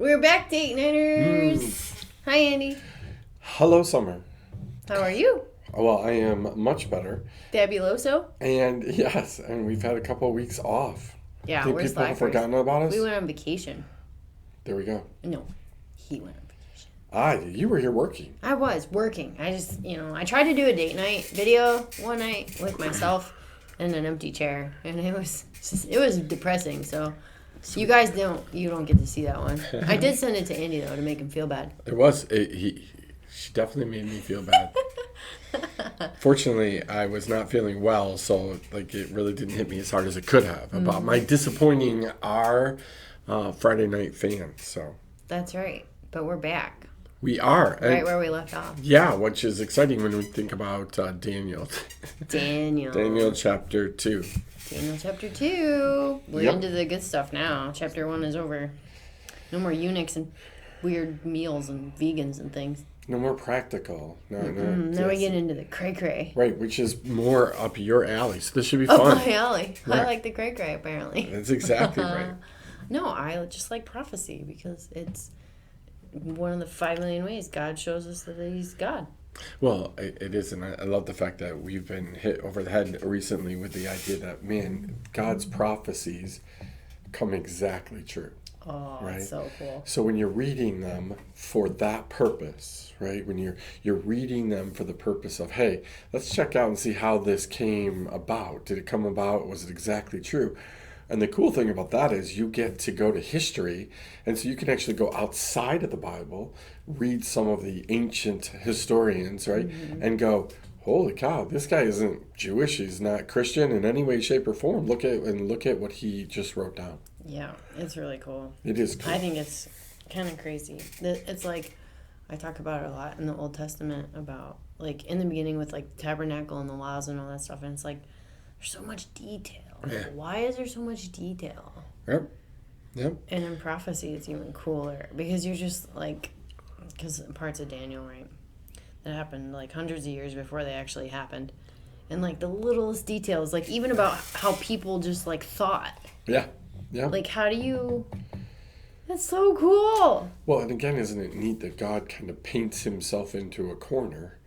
We're back, Date Nighters. Hi, Andy. Hello, Summer. How are you? Well, I am much better. Fabuloso? And yes, and we've had a couple of weeks off. Yeah, Think we're people have slackers. forgotten about us? We went on vacation. There we go. No, he went on vacation. You were here working. I was working. I just, I tried to do a date night video one night with myself in an empty chair, and it was depressing. So you guys you don't get to see that one. I did send it to Andy though to make him feel bad. She definitely made me feel bad. Fortunately, I was not feeling well, so it really didn't hit me as hard as it could have about my disappointing our Friday night fans. So that's right, but we're back. We are. Right where we left off. Yeah, which is exciting when we think about Daniel. Daniel chapter 2. Daniel chapter 2. We're Yep. into the good stuff now. Chapter 1 is over. No more eunuchs and weird meals and vegans and things. No more practical. No. Now we get into the cray-cray. Right, which is more up your alley. So this should be Up fun. my alley. Right. I like the cray-cray, apparently. That's exactly right. No, I just like prophecy because it's one of the 5 million ways God shows us that he's God. Well, it is, and I love the fact that we've been hit over the head recently with the idea that, man, God's prophecies come exactly true. Oh, right? That's so cool. So when you're reading them for that purpose, right? When you're reading them for the purpose of, hey, let's check out and see how this came about. Did it come about? Was it exactly true? And the cool thing about that is you get to go to history, and so you can actually go outside of the Bible, read some of the ancient historians, right? And go, holy cow, this guy isn't Jewish, he's not Christian in any way, shape, or form. Look at what he just wrote down. Yeah, it's really cool. It is cool. I think it's kind of crazy. It's like, I talk about it a lot in the Old Testament about, in the beginning with, the tabernacle and the laws and all that stuff, and it's like, there's so much detail. Yeah. Why is there so much detail? Yep. And in prophecy, it's even cooler, because you're just, because parts of Daniel, right, that happened, hundreds of years before they actually happened, and, the littlest details, even about how people just, thought. Yeah. Yeah. How do you... That's so cool. Well, and again, isn't it neat that God kind of paints himself into a corner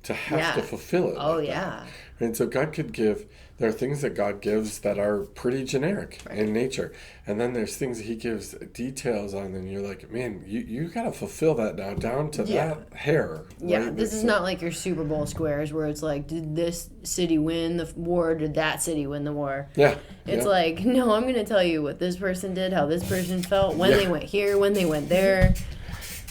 to have to fulfill it? Oh, yeah. And so God could give... There are things that God gives that are pretty generic in nature. And then there's things that he gives details on, and you're like, man, you got to fulfill that now down to that hair. Yeah, right? this is not like your Super Bowl squares where it's did this city win the war? Did that city win the war? Yeah. It's no, I'm going to tell you what this person did, how this person felt, when they went here, when they went there.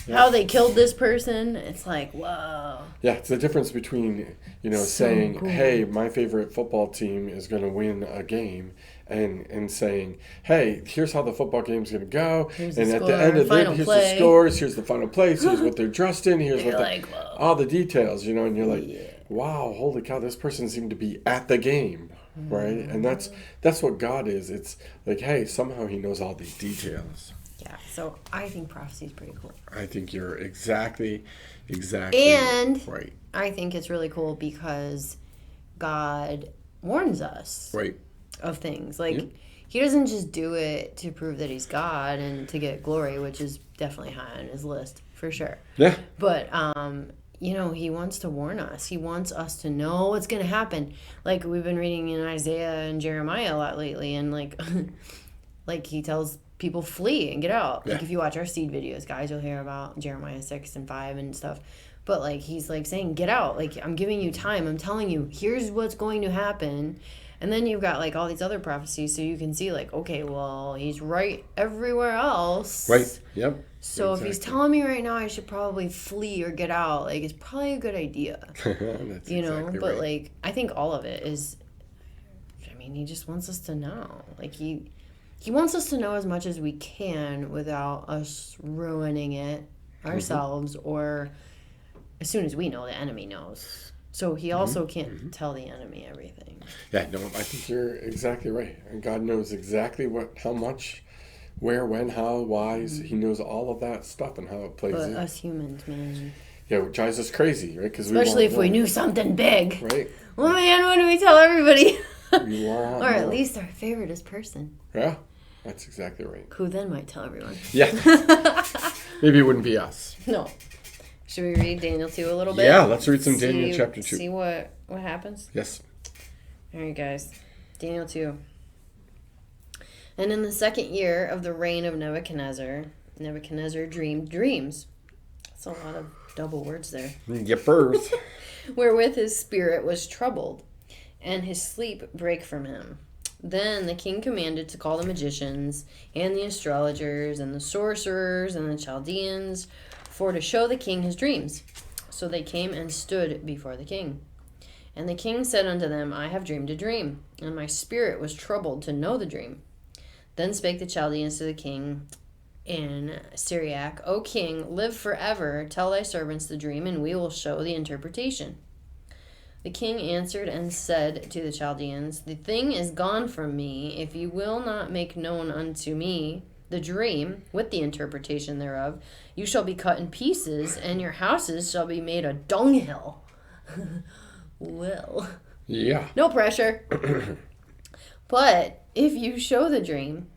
How they killed this person. It's whoa. Yeah, it's the difference between, saying, cool. hey, my favorite football team is going to win a game, and saying, hey, here's how the football game's going to go. Here's and the at score, the end of it, here's play. the scores, here's the final place, here's what they're dressed in, here's You're what all the details, and you're like, wow, holy cow, this person seemed to be at the game, right? And that's what God is. It's hey, somehow he knows all these details. Yeah, so I think prophecy is pretty cool. I think you're exactly and right. I think it's really cool because God warns us of things. He doesn't just do it to prove that he's God and to get glory, which is definitely high on his list, for sure. Yeah. But, he wants to warn us. He wants us to know what's going to happen. We've been reading in Isaiah and Jeremiah a lot lately, and, he tells people flee and get out. Yeah. If you watch our seed videos, guys, you'll hear about Jeremiah 6 and 5 and stuff. But he's saying, get out. I'm giving you time. I'm telling you, here's what's going to happen. And then you've got all these other prophecies, so you can see okay, well, he's right everywhere else. Right. Yep. So if he's telling me right now I should probably flee or get out, it's probably a good idea. That's exactly but right. I think all of it is, he just wants us to know. He wants us to know as much as we can without us ruining it ourselves, or as soon as we know, the enemy knows. So he also can't tell the enemy everything. Yeah, no, I think you're exactly right. And God knows exactly how much, where, when, how, why. He knows all of that stuff and how it plays in. But us humans, man. Yeah, it drives us crazy, right? Especially if we knew something big. Right. Well, man, what do we tell everybody? We want or at least our favoriteest person. Yeah. That's exactly right. Who then might tell everyone. Yeah. Maybe it wouldn't be us. No. Should we read Daniel 2 a little bit? Yeah, let's read some Daniel chapter 2. See what happens? Yes. All right, guys. Daniel 2. And in the 2nd year of the reign of Nebuchadnezzar dreamed dreams. That's a lot of double words there. Yippers. Wherewith his spirit was troubled, and his sleep brake from him. Then the king commanded to call the magicians, and the astrologers, and the sorcerers, and the Chaldeans, for to show the king his dreams. So they came and stood before the king. And the king said unto them, I have dreamed a dream, and my spirit was troubled to know the dream. Then spake the Chaldeans to the king in Syriac, O king, live forever. Tell thy servants the dream, and we will show the interpretation. The king answered and said to the Chaldeans, the thing is gone from me. If you will not make known unto me the dream with the interpretation thereof, you shall be cut in pieces, and your houses shall be made a dunghill. Well. Yeah. No pressure. But if you show the dream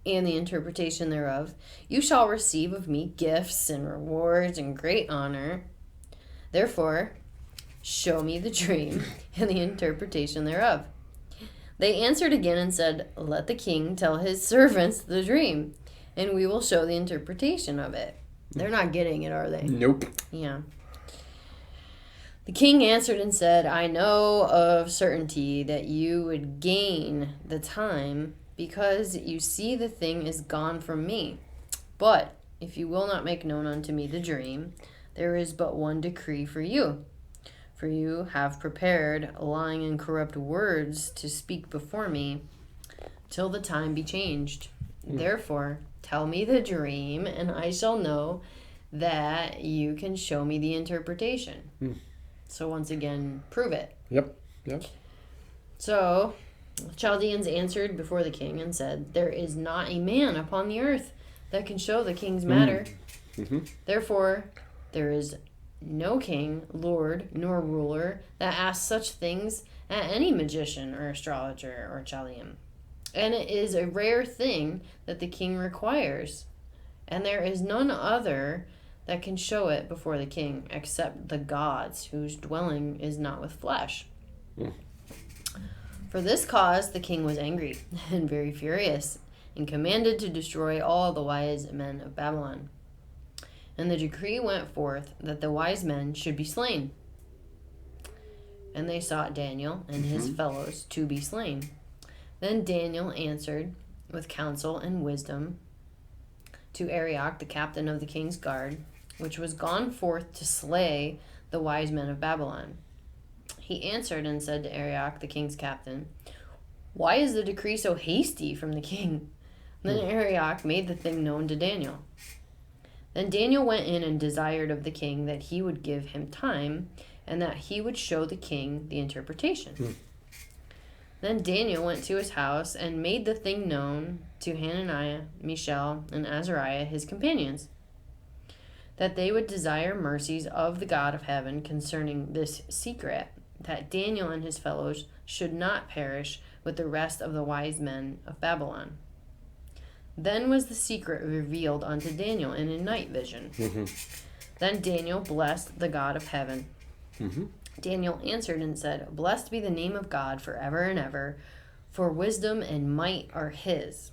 and the interpretation thereof, you shall receive of me gifts and rewards and great honor. Therefore, show me the dream and the interpretation thereof. They answered again and said, let the king tell his servants the dream, and we will show the interpretation of it. They're not getting it, are they? Nope. Yeah. The king answered and said, I know of certainty that you would gain the time, because you see the thing is gone from me. But if you will not make known unto me the dream, there is but one decree for you. For you have prepared lying and corrupt words to speak before me, till the time be changed. Therefore, tell me the dream, and I shall know that you can show me the interpretation. So once again, prove it. Yep. So the Chaldeans answered before the king and said, there is not a man upon the earth that can show the king's matter. Therefore, there is no king, lord, nor ruler that asks such things at any magician or astrologer or Chaldean. And it is a rare thing that the king requires. And there is none other that can show it before the king, except the gods, whose dwelling is not with flesh. For this cause the king was angry and very furious, and commanded to destroy all the wise men of Babylon. And the decree went forth that the wise men should be slain. And they sought Daniel and his fellows to be slain. Then Daniel answered with counsel and wisdom to Arioch, the captain of the king's guard, which was gone forth to slay the wise men of Babylon. He answered and said to Arioch, the king's captain, why is the decree so hasty from the king? Then Arioch made the thing known to Daniel. Then Daniel went in and desired of the king that he would give him time, and that he would show the king the interpretation. Then Daniel went to his house and made the thing known to Hananiah, Mishael, and Azariah, his companions, that they would desire mercies of the God of heaven concerning this secret, that Daniel and his fellows should not perish with the rest of the wise men of Babylon. Then was the secret revealed unto Daniel in a night vision. Then Daniel blessed the God of heaven. Daniel answered and said, blessed be the name of God forever and ever, for wisdom and might are his.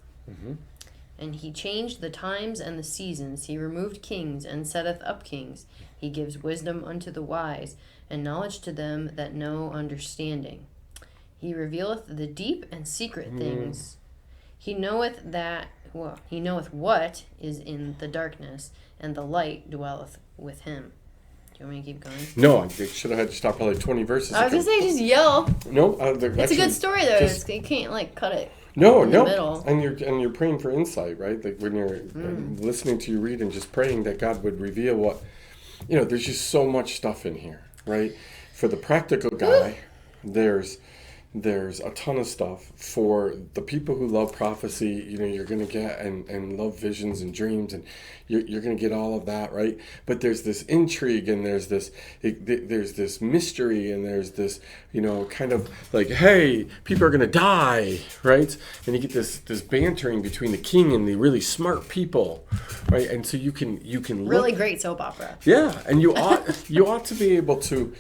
And he changed the times and the seasons. He removed kings and setteth up kings. He gives wisdom unto the wise, and knowledge to them that know understanding. He revealeth the deep and secret things. He knoweth what is in the darkness, and the light dwelleth with him. Do you want me to keep going? No, I should have had to stop probably 20 verses I was going to say, just yell. No, it's a good story, though. You can't, cut it. No, in the middle. And you're praying for insight, right? Like when you're listening to you read and just praying that God would reveal what, there's just so much stuff in here, right? For the practical guy, there's there's a ton of stuff for the people who love prophecy. You're going to get and love visions and dreams, and you're going to get all of that, right? But there's this intrigue, and there's this mystery, and there's this kind of like, hey, people are going to die, right? And you get this bantering between the king and the really smart people, right? And so you can really great soap opera. Yeah, and you ought to be able to.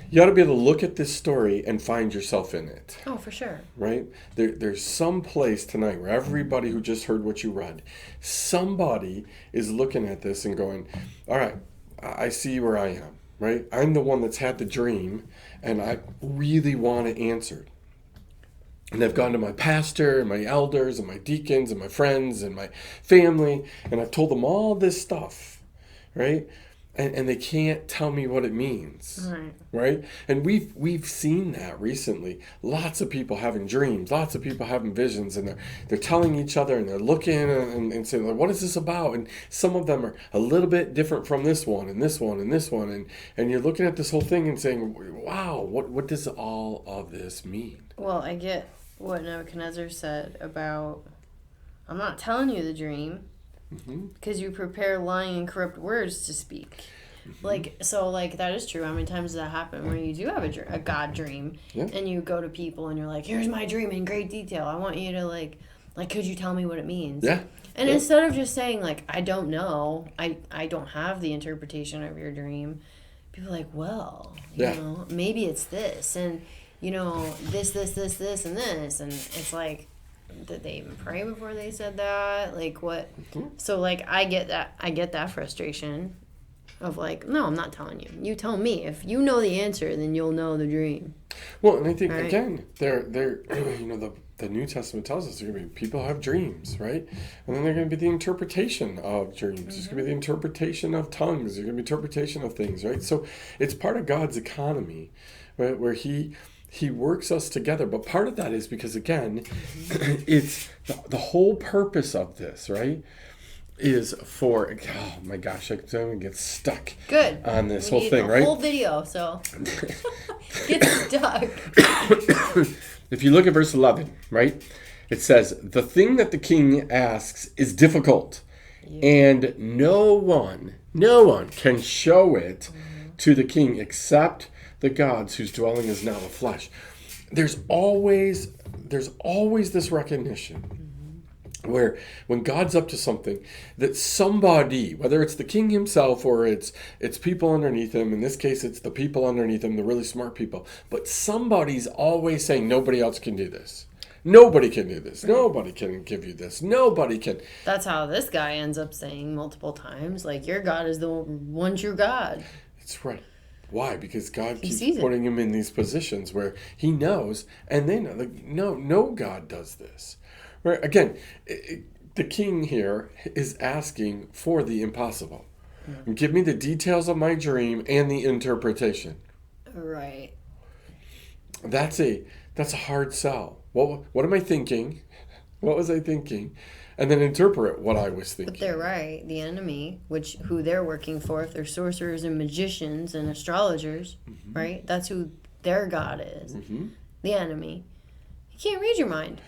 You ought to be able to look at this story and find yourself in it. Oh, for sure. Right? There's some place tonight where everybody who just heard what you read, somebody is looking at this and going, all right, I see where I am, right? I'm the one that's had the dream, and I really want it answered. And I've gone to my pastor and my elders and my deacons and my friends and my family, and I've told them all this stuff, right? And they can't tell me what it means, right? And we've seen that recently. Lots of people having dreams, lots of people having visions, and they're telling each other, and they're looking and saying, like, what is this about? And some of them are a little bit different from this one and this one and this one, and you're looking at this whole thing and saying, wow, what does all of this mean? Well, I get what Nebuchadnezzar said about, I'm not telling you the dream. Because you prepare lying and corrupt words to speak. That is true. How many times does that happen where you do have a God dream, and you go to people and you're like, here's my dream in great detail. I want you to like, could you tell me what it means? Yeah. And instead of just saying like, I don't know, I don't have the interpretation of your dream, people are like, well, you know, maybe it's this, and this, and this, and it's like, did they even pray before they said that? Like, what? So, like, I get that frustration of, like, no, I'm not telling you. You tell me. If you know the answer, then you'll know the dream. Well, and I think, again, they're the New Testament tells us there are going to be people who have dreams, right? And then they're going to be the interpretation of dreams. There's going to be the interpretation of tongues. There's going to be interpretation of things, right? So, it's part of God's economy, right, where He works us together. But part of that is because, again, it's the whole purpose of this, right, is for, oh my gosh, I'm going to get stuck on this whole thing, right? Whole video, so get stuck. If you look at verse 11, right, it says, the thing that the king asks is difficult, and no one can show it to the king except the gods whose dwelling is now the flesh. There's always this recognition where when God's up to something, that somebody, whether it's the king himself or it's people underneath him, in this case it's the people underneath him, the really smart people, but somebody's always saying nobody else can do this. Nobody can do this. Nobody can give you this. Nobody can. That's how this guy ends up saying multiple times, like, your God is the one true God. That's right. Why? Because God keeps putting him in these positions where he knows, and they know, like, no God does this. Right? Again, the king here is asking for the impossible. Give me the details of my dream and the interpretation. Right. That's a hard sell. What am I thinking? What was I thinking? And then interpret what I was thinking. But they're right. The enemy, who they're working for, if they're sorcerers and magicians and astrologers, right? That's who their God is. The enemy. He can't read your mind.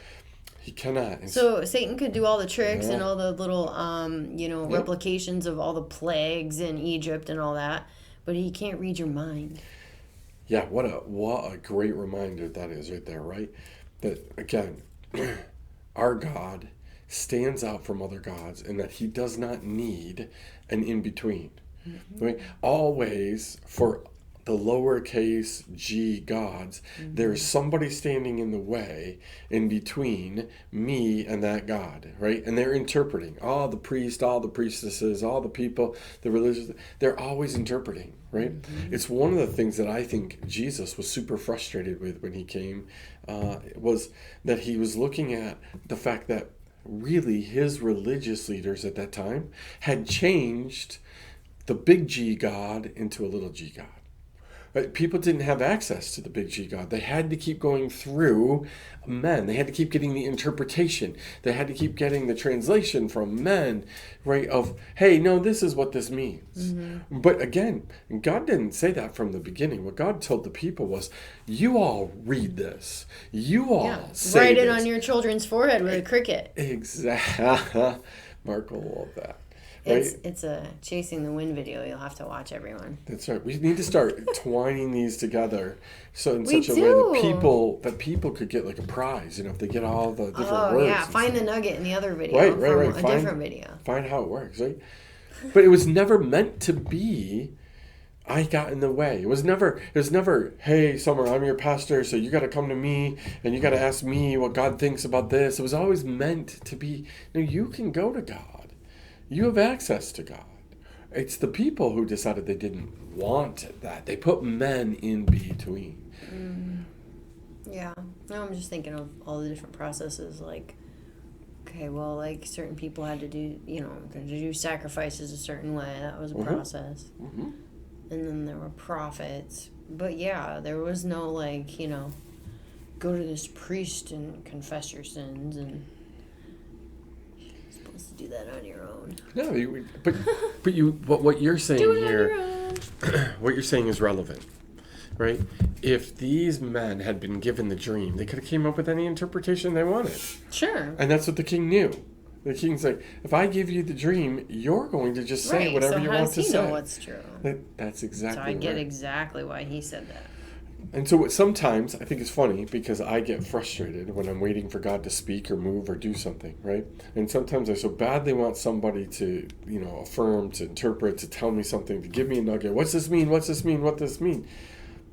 He cannot. So Satan could do all the tricks and all the little, replications of all the plagues in Egypt and all that, but he can't read your mind. Yeah, what a great reminder that is right there, right? That, again, our God stands out from other gods in that he does not need an in-between. Right? Always, for the lowercase g gods, there's somebody standing in the way in between me and that God, right? And they're interpreting. All the priests, all the priestesses, all the people, the religious, they're always interpreting, right? It's one of the things that I think Jesus was super frustrated with when he came, was that he was looking at the fact that really his religious leaders at that time had changed the big G God into a little g God. People didn't have access to the big G God. They had to keep going through men. They had to keep getting the interpretation. They had to keep getting the translation from men, right? Of, hey, no, this is what this means. But again, God didn't say that from the beginning. What God told the people was, you all read this. You all say write it this. on your children's forehead with a cricket. Exactly. Mark will love that. Right? It's a Chasing the Wind video you'll have to watch, everyone. That's right. We need to start twining these together, so in We such a do. way that people could get like a prize. You know, if they get all the different words. Oh yeah, find the nugget in the other video. Right. From a different video. Find how it works, right? But it was never meant to be. I got in the way. It was never. Hey, Summer, I'm your pastor, so you got to come to me and you got to ask me what God thinks about this. It was always meant to be. You can go to God. You have access to God. It's the people who decided they didn't want that. They put men in between. Yeah. No, I'm just thinking of all the different processes. Like, okay, well, like certain people had to do, to do sacrifices a certain way. That was a process. Mm-hmm. And then there were prophets. But yeah, there was no go to this priest and confess your sins and to do that on your own. No, what you're saying here, what you're saying is relevant, right? If these men had been given the dream, they could have came up with any interpretation they wanted. Sure. And that's what the king knew. The king's like, if I give you the dream, you're going to just say whatever you want to say. So how does he know what's true? That's exactly. So I get exactly why he said that. And so sometimes I think it's funny because I get frustrated when I'm waiting for God to speak or move or do something, right? And sometimes I so badly want somebody to, affirm, to interpret, to tell me something, to give me a nugget. What's this mean? What's this mean? What does this mean?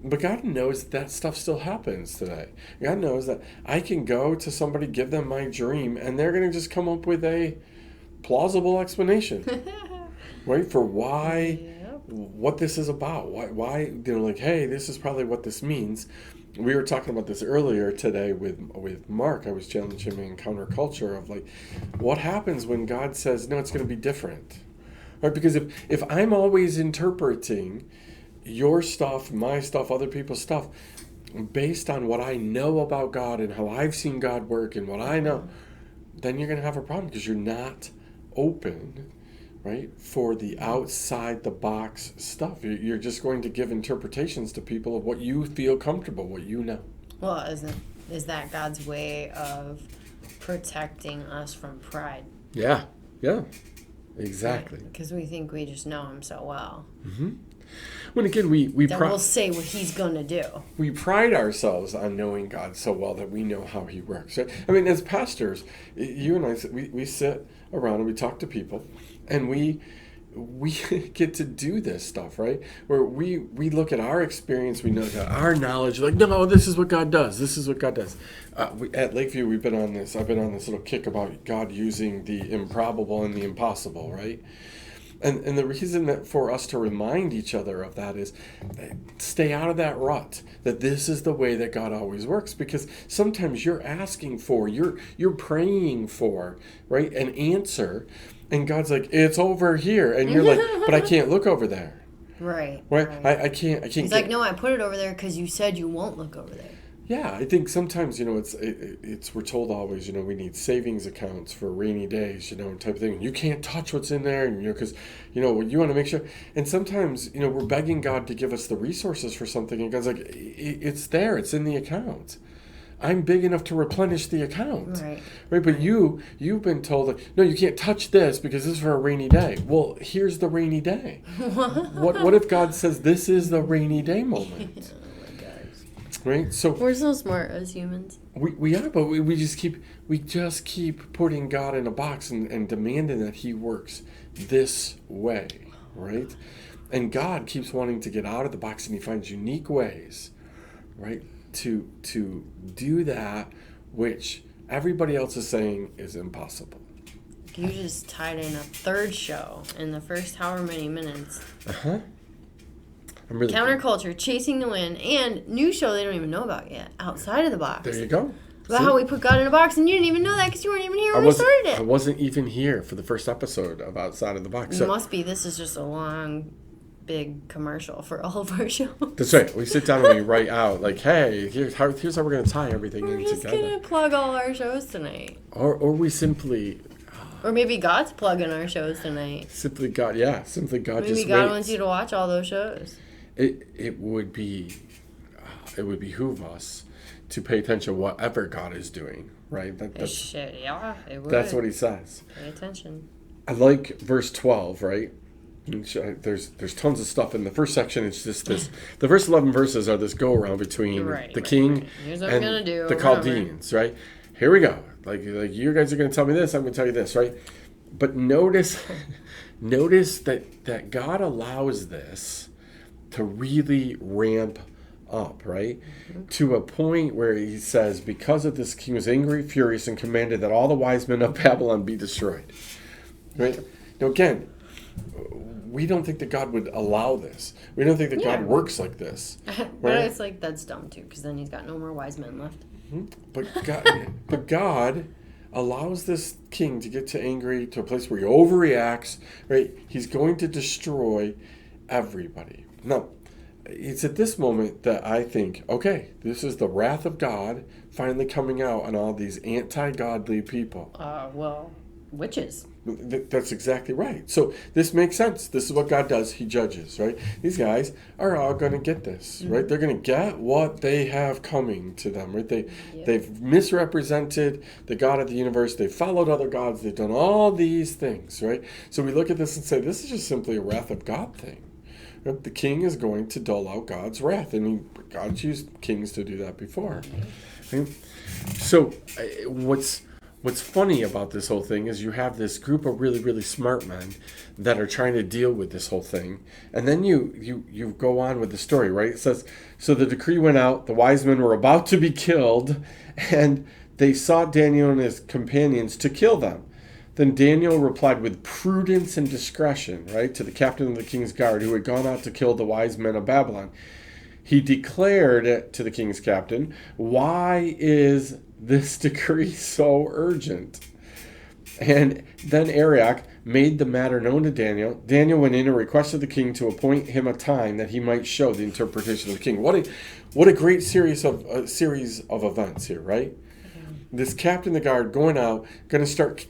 But God knows that stuff still happens today. God knows that I can go to somebody, give them my dream, and they're going to just come up with a plausible explanation, right? For why... what this is about, why hey, this is probably what this means. We were talking about this earlier today with Mark. I was challenging him in counterculture of what happens when God says, no, it's going to be different, right? Because if I'm always interpreting your stuff, my stuff, other people's stuff, based on what I know about God and how I've seen God work and what I know, then you're going to have a problem because you're not open, right, for the outside the box stuff. You're just going to give interpretations to people of what you feel comfortable, what you know. Well, is that God's way of protecting us from pride? Yeah, exactly. Because we think we just know him so well. Mm-hmm. When again, we'll say what he's going to do. We pride ourselves on knowing God so well that we know how he works. Right? I mean, as pastors, you and I, we sit around and we talk to people, and we get to do this stuff, right? Where we look at our experience, we know our knowledge, no, this is what God does. This is what God does. At Lakeview, I've been on this little kick about God using the improbable and the impossible, right? And the reason that for us to remind each other of that is stay out of that rut, that this is the way that God always works. Because sometimes you're asking for, you're praying for, right, an answer, and God's like, it's over here. And you're like, but I can't look over there. Right. I can't. He's like, no, I put it over there because you said you won't look over there. Yeah, I think sometimes, it's we're told always, we need savings accounts for rainy days, type of thing. You can't touch what's in there, and, because, you want to make sure. And sometimes, we're begging God to give us the resources for something, and God's like, it's there, it's in the account. I'm big enough to replenish the account. Right? But you've been told, no, you can't touch this because this is for a rainy day. Well, here's the rainy day. What if God says this is the rainy day moment? Right, so we're so smart as humans. We are, but we just keep putting God in a box and demanding that he works this way, right? And God keeps wanting to get out of the box, and he finds unique ways, right, to do that which everybody else is saying is impossible. You just tied in a third show in the first however many minutes. Really Counterculture, Chasing the Wind, and new show they don't even know about yet, Outside of the Box. There you go. About how we put God in a box, and you didn't even know that because you weren't even here when we started it. I wasn't even here for the first episode of Outside of the Box. It must be. This is just a long big commercial for all of our shows. That's right. We sit down and we write out like, hey, here's how we're going to tie everything We're in just together. gonna plug all our shows tonight. Or we simply Or maybe God's plugging our shows tonight. simply God just Maybe God waits. wants you to watch all those shows. It would behoove us to pay attention to whatever God is doing, right? Shit, yeah, it would. That's what he says. Pay attention. I like verse 12, right? There's tons of stuff in the first section. It's just this. The first 11 verses are this go around between the king Here's what I'm gonna do, the Chaldeans, right? Here we go. Like you guys are going to tell me this. I'm going to tell you this, right? But notice that God allows this to really ramp up, right? Mm-hmm. To a point where he says, because of this, king was angry, furious, and commanded that all the wise men of Babylon be destroyed. Right? Now, again, we don't think that God would allow this. We don't think that God works like this. But it's like, that's dumb too, because then he's got no more wise men left. Mm-hmm. But God allows this king to get to angry to a place where he overreacts, right? He's going to destroy everybody. Now, it's at this moment that I think, okay, this is the wrath of God finally coming out on all these anti-godly people. Well, witches. That's exactly right. So this makes sense. This is what God does. He judges, right? These guys are all going to get this, right? They're going to get what they have coming to them, right? They've misrepresented the God of the universe. They've followed other gods. They've done all these things, right? So we look at this and say, this is just simply a wrath of God thing. Right? The king is going to dole out God's wrath. And God's used kings to do that before. Right? So What's funny about this whole thing is you have this group of really, really smart men that are trying to deal with this whole thing. And then you go on with the story, right? It says, so the decree went out, the wise men were about to be killed, and they sought Daniel and his companions to kill them. Then Daniel replied with prudence and discretion, right, to the captain of the king's guard who had gone out to kill the wise men of Babylon. He declared to the king's captain, why is this decree so urgent? And then Arioch made the matter known to Daniel. Daniel went in and requested the king to appoint him a time that he might show the interpretation of the king. What a great series of events here, right? Mm-hmm. This captain of the guard going out, going to start,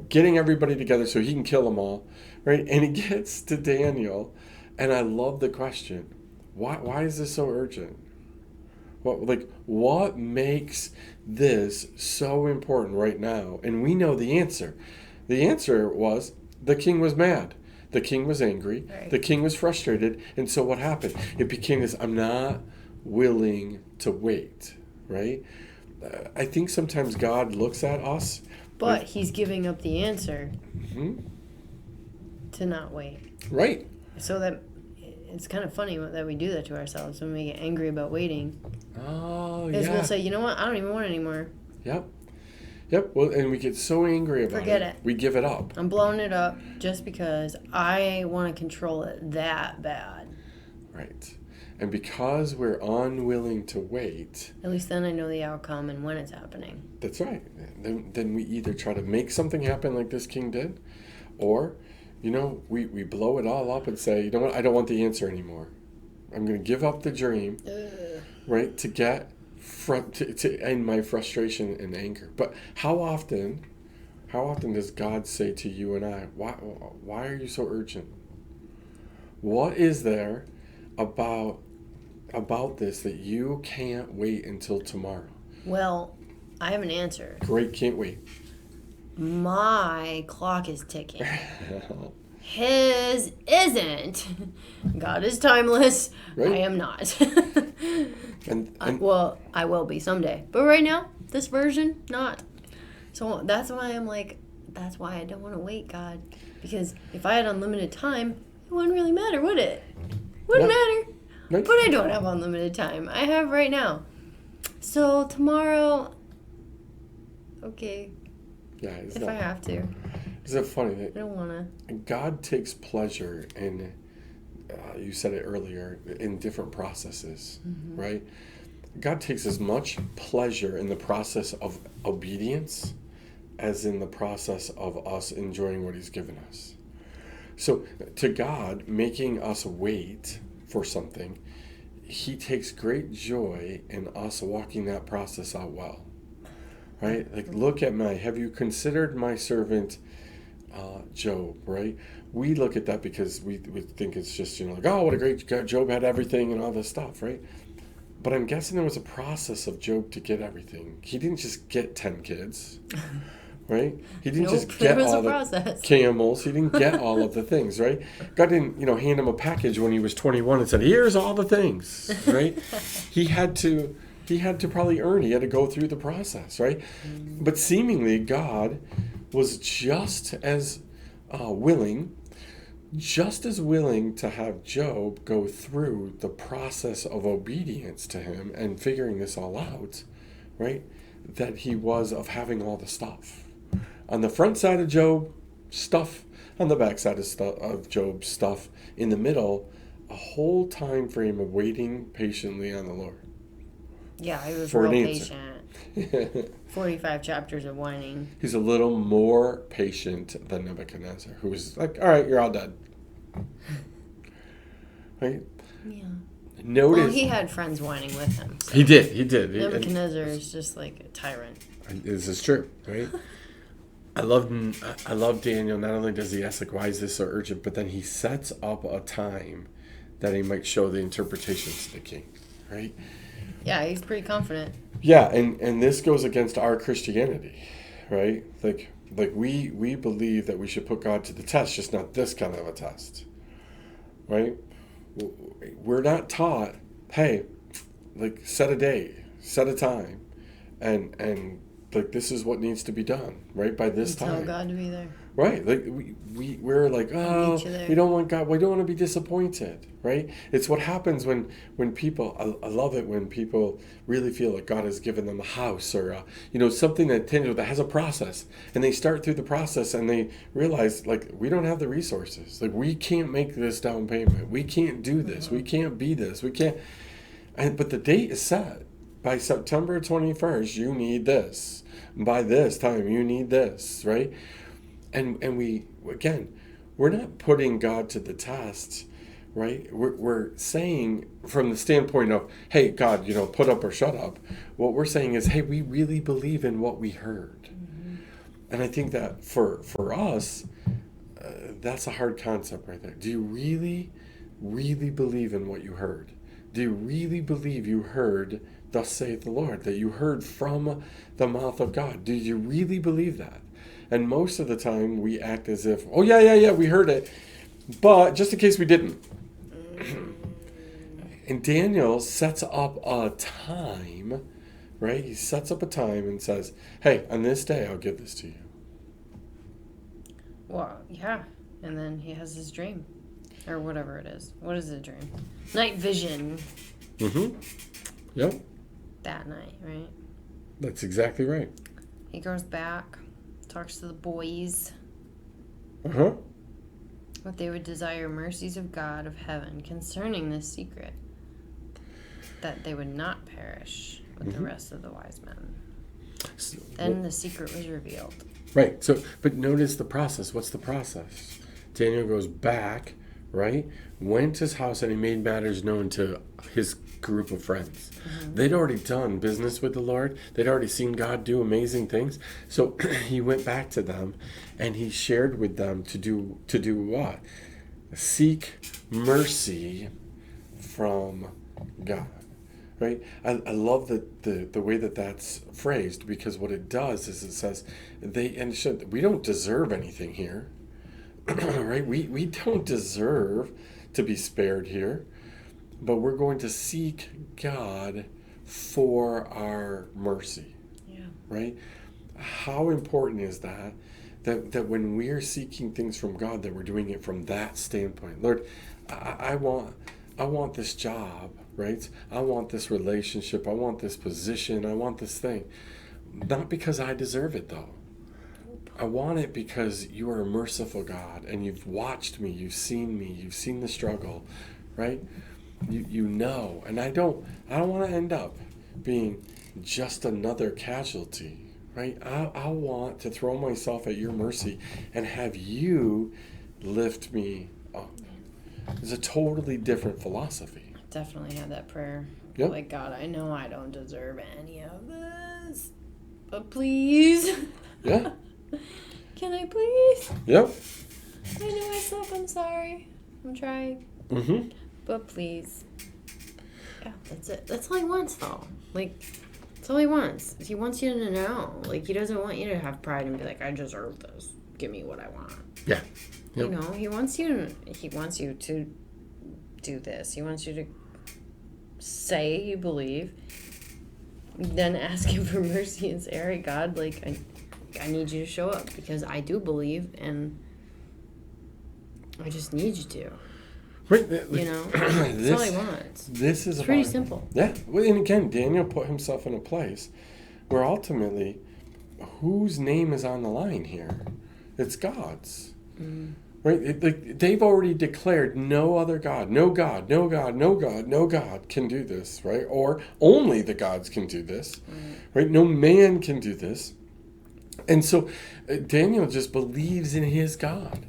getting everybody together so he can kill them all, right? And he gets to Daniel, and I love the question. Why is this so urgent? What makes this so important right now? And we know the answer. The answer was the king was mad. The king was angry. Right. The king was frustrated. And so what happened? It became this, I'm not willing to wait, right? I think sometimes God looks at us. But he's giving up the answer to not wait. Right. So that it's kind of funny that we do that to ourselves when we get angry about waiting. Oh, because we'll say, you know what, I don't even want it anymore. Yep. Well, and we get so angry about Forget it. We give it up. I'm blowing it up just because I want to control it that bad. Right. And because we're unwilling to wait. At least then I know the outcome and when it's happening. That's right. Then we either try to make something happen like this king did, or, we blow it all up and say, you know what, I don't want the answer anymore. I'm going to give up the dream, right, to get to end my frustration and anger. But how often does God say to you and I, why are you so urgent? What is there about this that you can't wait until tomorrow? Well, I have an answer. Great, can't wait. My clock is ticking. His isn't. God is timeless. Right? I am not. Well, I will be someday. But right now, this version, not. So that's why I'm like, that's why I don't want to wait, God. Because if I had unlimited time, it wouldn't really matter, would it? Wouldn't matter. Right. But I don't have unlimited time. I have right now. So tomorrow, okay. Yeah, if I have to. Isn't it funny that I don't want to? God takes pleasure in, you said it earlier, in different processes, right? God takes as much pleasure in the process of obedience as in the process of us enjoying what he's given us. So to God, making us wait for something, he takes great joy in us walking that process out well. Right? Like, look at have you considered my servant Job, right? We look at that because we think it's just, like, oh, what a great Job had everything and all this stuff, right? But I'm guessing there was a process of Job to get everything. He didn't just get 10 kids, right? He didn't just get all the camels. He didn't get all of the things, right? God didn't, hand him a package when he was 21 and said, here's all the things, right? He had to probably earn. He had to go through the process, right? But seemingly God was just as willing to have Job go through the process of obedience to him and figuring this all out, right? That he was of having all the stuff. On the front side of Job, stuff. On the back side of Job, stuff. In the middle, a whole time frame of waiting patiently on the Lord. Yeah, he was real patient. 45 chapters of whining. He's a little more patient than Nebuchadnezzar, who was like, all right, you're all dead. Right? Yeah. Notice. Well, he had friends whining with him. So. He did. Nebuchadnezzar is just like a tyrant. This is true, right? I love Daniel. Not only does he ask, like, why is this so urgent, but then he sets up a time that he might show the interpretations to the king, right? Yeah, he's pretty confident. Yeah, and this goes against our Christianity, right? Like we believe that we should put God to the test, just not this kind of a test, right? We're not taught, hey, like, set a day, set a time, and like, this is what needs to be done, right? By this time. Tell God to be there. Right. Like, we're like, oh, we don't want God. We don't want to be disappointed, right? It's what happens when people, I love it when people really feel like God has given them a house or, something that tangible, that has a process. And they start through the process and they realize, like, we don't have the resources. Like, we can't make this down payment. We can't do this. We can't be this. We can't. But the date is set. By September 21st, you need this. By this time, you need this, right? And we're not putting God to the test, right? We're saying, from the standpoint of, hey, God, put up or shut up. What we're saying is, hey, we really believe in what we heard. Mm-hmm. And I think that for us, that's a hard concept right there. Do you really, really believe in what you heard? Do you really believe you heard, thus saith the Lord, that you heard from the mouth of God? Do you really believe that? And most of the time we act as if, oh, yeah, we heard it. But just in case we didn't. And Daniel sets up a time, right? He sets up a time and says, hey, on this day, I'll give this to you. Well, yeah. And then he has his dream. Or whatever it is. What is a dream? Night vision. Mm-hmm. Yep. That night, right? That's exactly right. He goes back, talks to the boys. Uh-huh. What they would desire mercies of God of heaven concerning this secret, that they would not perish with the rest of the wise men. Then the secret was revealed. Right. So, but notice the process. What's the process? Daniel goes back, right? Went to his house and he made matters known to his group of friends. Mm-hmm. They'd already done business with the Lord. They'd already seen God do amazing things. So he went back to them and he shared with them to do what? Seek mercy from God. Right? I love the way that's phrased, because what it does is it says we don't deserve anything here. Right? We don't deserve to be spared here, but we're going to seek God for our mercy. Yeah. Right? How important is that when we are seeking things from God, that we're doing it from that standpoint? Lord, I want this job, right? I want this relationship. I want this position. I want this thing. Not because I deserve it, though. I want it because you are a merciful God, and you've watched me, you've seen me, you've seen the struggle, right? You know, and I don't want to end up being just another casualty, right? I want to throw myself at your mercy and have you lift me up. It's a totally different philosophy. Definitely had that prayer. Yep. Like, God, I know I don't deserve any of this, but please. Yeah. Can I please? Yep. I know I suck. I'm sorry. I'm trying. Mm-hmm. But please. Yeah, that's it. That's all he wants, though. Like, that's all he wants. He wants you to know. Like, he doesn't want you to have pride and be like, I deserve this. Give me what I want. Yeah. Yep. You know, he wants you to do this. He wants you to say you believe, then ask him for mercy and say, all right, God, like, I need you to show up because I do believe and I just need you to. Right. You know, that's all he wants. This is pretty simple. Yeah. Well, and again, Daniel put himself in a place where ultimately, whose name is on the line here? It's God's. Mm. Right? They've already declared no other God, no God, no God, no God, no God can do this, right? Or only the gods can do this, right? No man can do this. And so Daniel just believes in his God.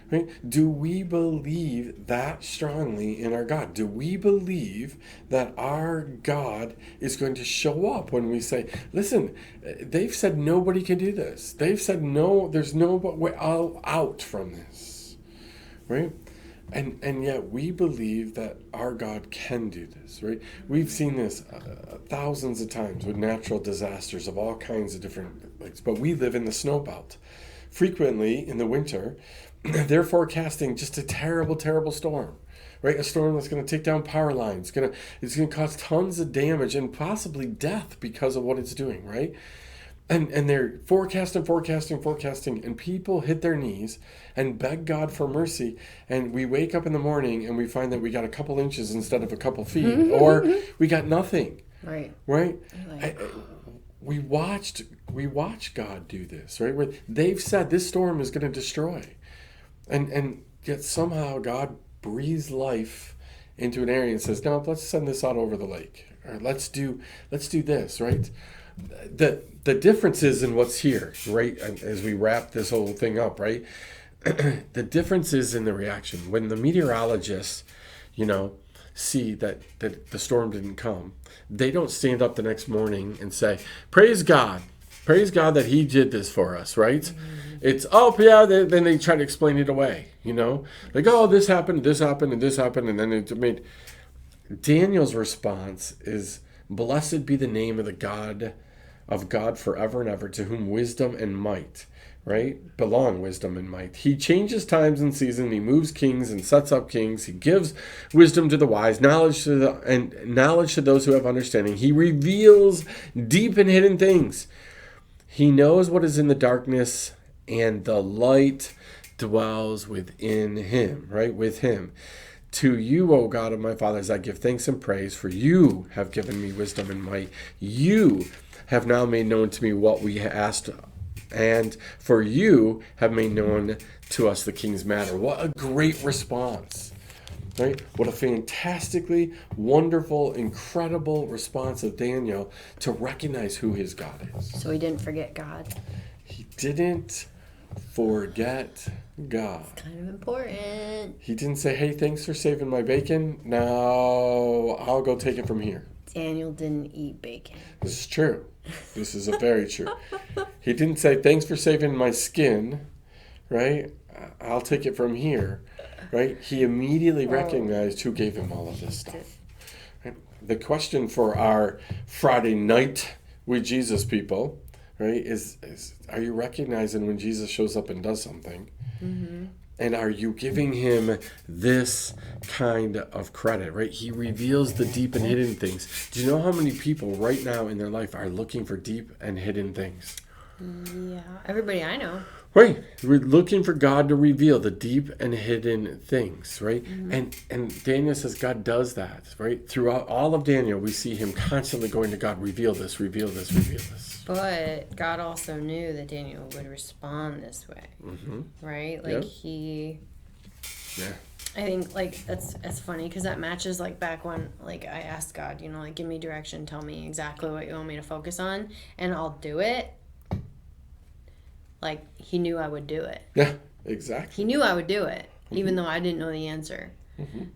Right? Do we believe that strongly in our God? Do we believe that our God is going to show up when we say, listen, they've said nobody can do this. They've said no, there's no way out from this. Right? And yet we believe that our God can do this, right? We've seen this thousands of times with natural disasters of all kinds of different things, but we live in the snow belt. Frequently in the winter, they're forecasting just a terrible, terrible storm, right? A storm that's going to take down power lines. It's going to cause tons of damage and possibly death because of what it's doing, right? And they're forecasting, and people hit their knees and beg God for mercy. And we wake up in the morning and we find that we got a couple inches instead of a couple feet, or we got nothing. Right. Right? We watched God do this, right? Where they've said this storm is going to destroy. And yet somehow God breathes life into an area and says, no, let's send this out over the lake. Or let's do this, right? The difference is in what's here, right? As we wrap this whole thing up, right? The difference is in the reaction. When the meteorologists, see that the storm didn't come, they don't stand up the next morning and say, praise God that he did this for us, right? Mm-hmm. It's, then they try to explain it away, like, oh, this happened, and this happened, and then it made. Daniel's response is, blessed be the name of God forever and ever, to whom wisdom and might, right, belong wisdom and might. He changes times and seasons. He moves kings and sets up kings. He gives wisdom to the wise, knowledge to those who have understanding. He reveals deep and hidden things. He knows what is in the darkness, and the light dwells within him, right, with him. To you, O God of my fathers, I give thanks and praise, for you have given me wisdom and might. You have now made known to me what we asked, and for you have made known to us the king's matter. What a great response, right? What a fantastically wonderful, incredible response of Daniel to recognize who his God is. So he didn't forget God. He didn't forget God. It's kind of important. He didn't say, hey, thanks for saving my bacon. Now I'll go take it from here. Daniel didn't eat bacon. This is true. This is very true. He didn't say, thanks for saving my skin, right? I'll take it from here, right? He immediately recognized who gave him all of this stuff. Right? The question for our Friday night with Jesus people, right, is are you recognizing when Jesus shows up and does something? Mm-hmm. And are you giving him this kind of credit, right? He reveals the deep and hidden things. Do you know how many people right now in their life are looking for deep and hidden things? Yeah, everybody I know. Right. We're looking for God to reveal the deep and hidden things, right? Mm-hmm. And Daniel says God does that, right? Throughout all of Daniel, we see him constantly going to God, reveal this, reveal this, reveal this. But God also knew that Daniel would respond this way, right? Like Yeah. I think that's funny because that matches back when I asked God, give me direction, tell me exactly what you want me to focus on, and I'll do it. He knew I would do it. Yeah, exactly. He knew I would do it. even though I didn't know the answer.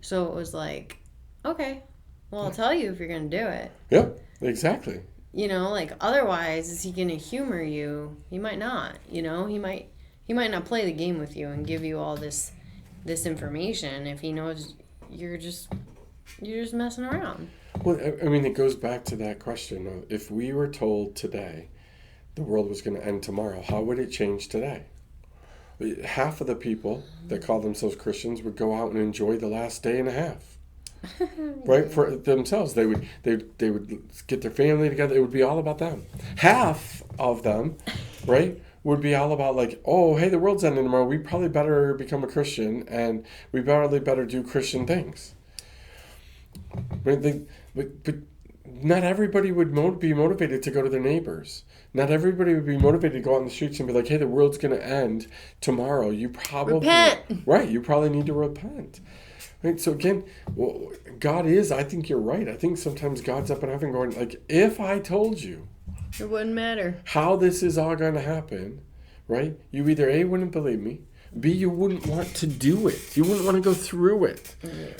So it was like, okay, well, I'll tell you if you're going to do it. Yeah, exactly. You know, like, otherwise, is he going to humor you? He might not, you know? He might not play the game with you and give you all this information if he knows you're just messing around. Well, I mean, it goes back to that question of, if we were told today the world was going to end tomorrow, how would it change today? Half of the people that call themselves Christians would go out and enjoy the last day and a half. Right, for themselves. They would get their family together. It would be all about them. Half of them, right, would be all about, like, oh, hey, the world's ending tomorrow. We probably better become a Christian, and we probably better do Christian things. Right? But not everybody would be motivated to go to their neighbors. Not everybody would be motivated to go out in the streets and be like, hey, the world's going to end tomorrow. You probably repent. Right. You probably need to repent. Right, so again, well, God is, I think you're right. I think sometimes God's up in heaven going, like, if I told you it wouldn't matter how this is all going to happen, right? You either A, wouldn't believe me, B, you wouldn't want to do it. You wouldn't want to go through it.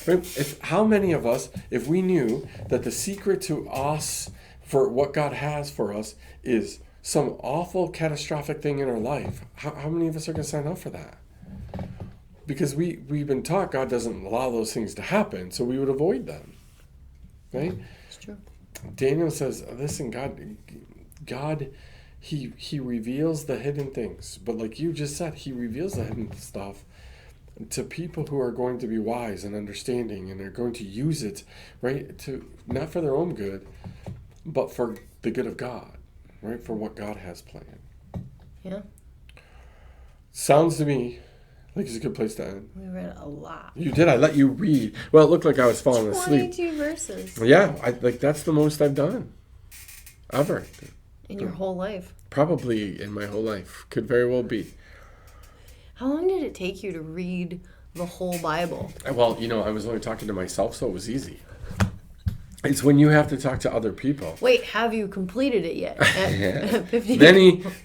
Right? How many of us, if we knew that the secret to us for what God has for us is some awful catastrophic thing in our life, how many of us are going to sign up for that? Because we've been taught God doesn't allow those things to happen, so we would avoid them. Right? It's true. Daniel says, listen, God, he reveals the hidden things. But like you just said, he reveals the hidden stuff to people who are going to be wise and understanding, and are going to use it, right, to not for their own good, but for the good of God, right, for what God has planned. Yeah. Sounds to me like it's a good place to end. We read a lot. You did. I let you read. Well, it looked like I was falling asleep. 22 verses. Yeah, that's the most I've done ever. In your whole life. Probably in my whole life. Could very well be. How long did it take you to read the whole Bible? Well, I was only talking to myself, so it was easy. It's when you have to talk to other people. Wait, have you completed it yet? At 50?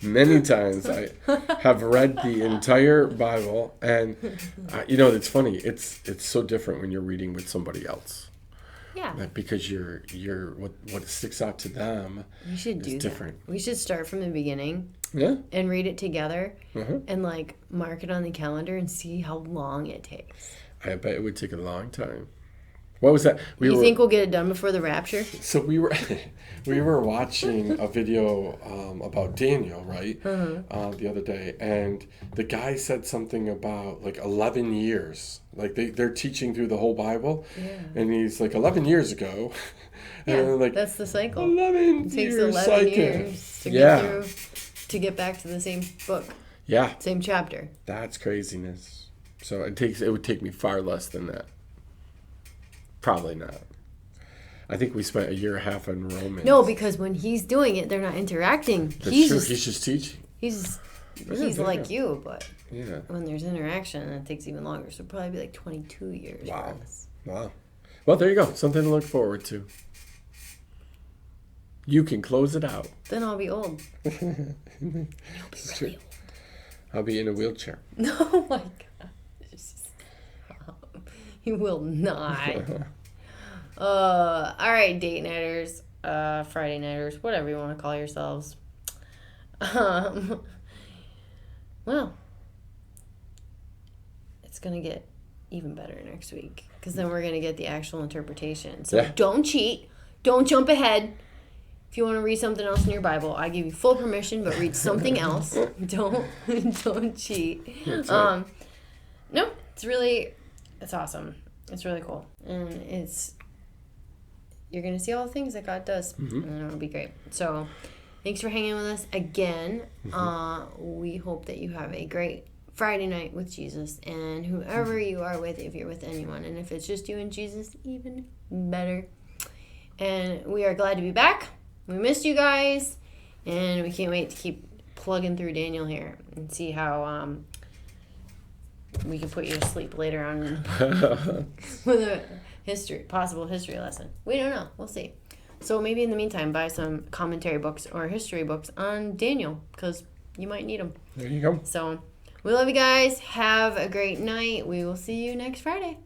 Many times I have read the entire Bible, and it's funny. It's so different when you're reading with somebody else. Yeah. Because you're what sticks out to them. We should do different. That. We should start from the beginning. Yeah. And read it together, and like mark it on the calendar and see how long it takes. I bet it would take a long time. What was that? You think we'll get it done before the rapture? So we were watching a video about Daniel, right? The other day, and the guy said something about like 11 years. Like they're teaching through the whole Bible, and he's like 11 years ago. And like, that's the cycle. 11 it takes years 11 cycle. years to get through, to get back to the same book. Yeah. Same chapter. That's craziness. So it would take me far less than that. Probably not. I think we spent a year and a half in Romans. No, because when he's doing it, they're not interacting. That's true. He's just teaching. He's like you, but yeah. When there's interaction, it takes even longer. So it'd probably be like 22 years. Wow. For us. Wow. Well, there you go. Something to look forward to. You can close it out. Then I'll be old. It's true. I'll be in a wheelchair. Oh my God. You will not. All right, date nighters, Friday nighters, whatever you want to call yourselves. Well, it's going to get even better next week, because then we're going to get the actual interpretation. So Don't cheat. Don't jump ahead. If you want to read something else in your Bible, I give you full permission, but read something else. Don't cheat. Right. No, it's awesome. It's really cool. And you're going to see all the things that God does. And it'll be great. So thanks for hanging with us again. We hope that you have a great Friday night with Jesus, and whoever you are with, if you're with anyone. And if it's just you and Jesus, even better. And we are glad to be back. We missed you guys, and we can't wait to keep plugging through Daniel here and see how we can put you to sleep later on with a possible history lesson. We don't know. We'll see. So maybe in the meantime, buy some commentary books or history books on Daniel, because you might need them. There you go. So We love you guys. Have a great night. We will see you next Friday.